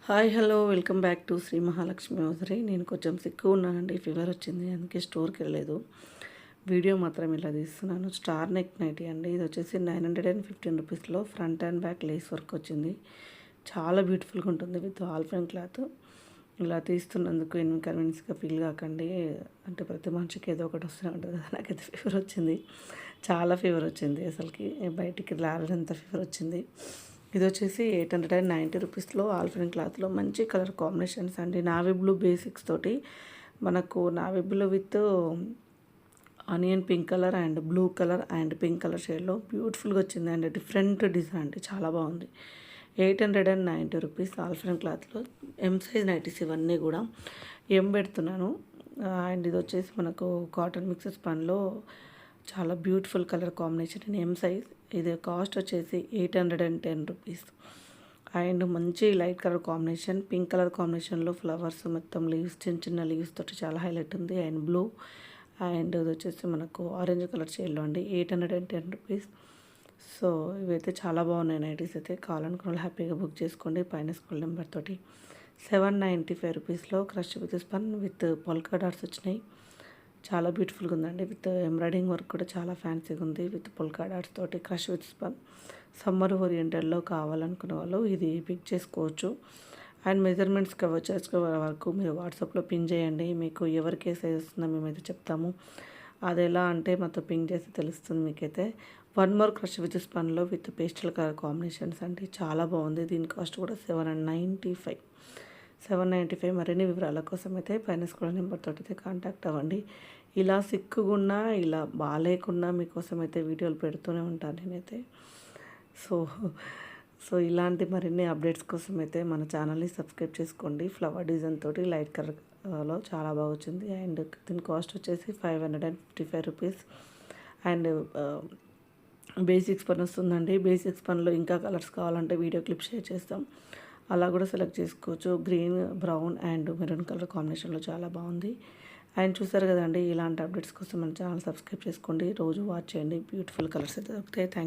Hi hello welcome back to Sri Mahalakshmi hosiery. నేను కొంచెం సిక్కు ఉన్నానండి, ఫీవర్ వచ్చింది, అందుకే స్టోర్కి వెళ్ళలేదు. వీడియో మాత్రం ఇలా తీస్తున్నాను. స్టార్ నెక్ నైటీ అండి, ఇది వచ్చేసి 915 రూపీస్లో front and back lace work వచ్చింది. చాలా బ్యూటిఫుల్గా ఉంటుంది విత్ ఆల్ఫెన్ క్లాత్. ఇలా తీస్తున్నందుకు ఇన్కన్వీనియన్స్గా ఫీల్ కాకండి, అంటే ప్రతి మనిషికి ఏదో ఒకటి వస్తూనే ఉంటుంది కదా. నాకైతే ఫీవర్ వచ్చింది, చాలా ఫీవర్ వచ్చింది, అసలుకి బయటికి రాలేనంత ఫీవర్ వచ్చింది. ఇది వచ్చేసి 890 రూపీస్లో ఆల్ఫెన్ క్లాత్లో మంచి కలర్ కాంబినేషన్స్ అండి. నావీ బ్లూ బేసిక్స్ తోటి మనకు navy blue with onion pink colour and blue colour and pink colour షేడ్లో బ్యూటిఫుల్గా వచ్చింది అండి. డిఫరెంట్ డిజైన్ అండి, చాలా బాగుంది. 890 రూపీస్ ఆల్ఫెన్ క్లాత్లో ఎం సైజ్ నైటీస్ ఇవన్నీ కూడా పెడుతున్నాను. అండ్ ఇది వచ్చేసి మనకు కాటన్ మిక్సెస్ పనిలో చాలా beautiful colour combination and M size. ఇది కాస్ట్ వచ్చేసి 810 రూపీస్. అండ్ మంచి light colour combination, pink colour కాంబినేషన్లో ఫ్లవర్స్ మొత్తం లీవ్స్, చిన్న చిన్న లీవ్స్ తోటి చాలా హైలైట్ ఉంది. అండ్ బ్లూ అండ్ ఇది వచ్చేసి మనకు ఆరెంజ్ కలర్ షేడ్లో అండి. 810 రూపీస్. సో ఇవైతే చాలా బాగున్నాయి నైటీస్. అయితే కావాలనుకున్న వాళ్ళు హ్యాపీగా బుక్ చేసుకోండి. పైన స్కూల్ నెంబర్ తోటి 795 రూపీస్లో crush with spun with polka dots వచ్చినాయి. చాలా బ్యూటిఫుల్గా ఉందండి, విత్ ఎంబ్రాయిడింగ్ వర్క్ కూడా చాలా ఫ్యాన్సీగా ఉంది, విత్ పొల్కా డాట్స్ తోటి క్రష్ విత్ స్పన్. సమ్మర్ ఓరియంటెడ్లో కావాలనుకున్న వాళ్ళు ఇది పిక్ చేసుకోవచ్చు. అండ్ మెజర్మెంట్స్కి వచ్చేసి వరకు మీరు వాట్సాప్లో పింక్ చేయండి, మీకు ఎవరికి ఏ సైజ్ వస్తుందో మేమైతే చెప్తాము. అది ఎలా అంటే మాతో పింక్ చేసి తెలుస్తుంది మీకైతే. వన్ మోర్ క్రష్ విత్ స్పన్లో విత్ పేస్టల్ కలర్ కాంబినేషన్స్ అంటే చాలా బాగుంది. దీని కాస్ట్ కూడా 795. మరిన్ని వివరాల కోసం అయితే పైన స్క్రోల్ నెంబర్ తోటి అయితే కాంటాక్ట్ అవ్వండి. ఇలా సిక్కుగున్నా ఇలా బాగాలేకున్నా మీకోసం అయితే వీడియోలు పెడుతూనే ఉంటాను నేనైతే. సో సో ఇలాంటి మరిన్ని అప్డేట్స్ కోసం అయితే మన ఛానల్ని సబ్స్క్రైబ్ చేసుకోండి. ఫ్లవర్ డిజైన్ తోటి లైట్ కలర్లో చాలా బాగా వచ్చింది. అండ్ దీని కాస్ట్ వచ్చేసి 555 రూపీస్. అండ్ బేసిక్స్ పని వస్తుందండి. బేసిక్స్ పనిలో ఇంకా కలర్స్ కావాలంటే వీడియో క్లిప్ షేర్ చేస్తాం, అలా కూడా సెలెక్ట్ చేసుకోవచ్చు. Green, brown and maroon colour కాంబినేషన్లో చాలా బాగుంది. అండ్ చూసారు కదండి, ఇలాంటి అప్డేట్స్ కోసం మన ఛానల్ సబ్స్క్రైబ్ చేసుకోండి, రోజు వాచ్ చేయండి. బ్యూటిఫుల్ కలర్స్ అయితే దొరుకుతాయి. థ్యాంక్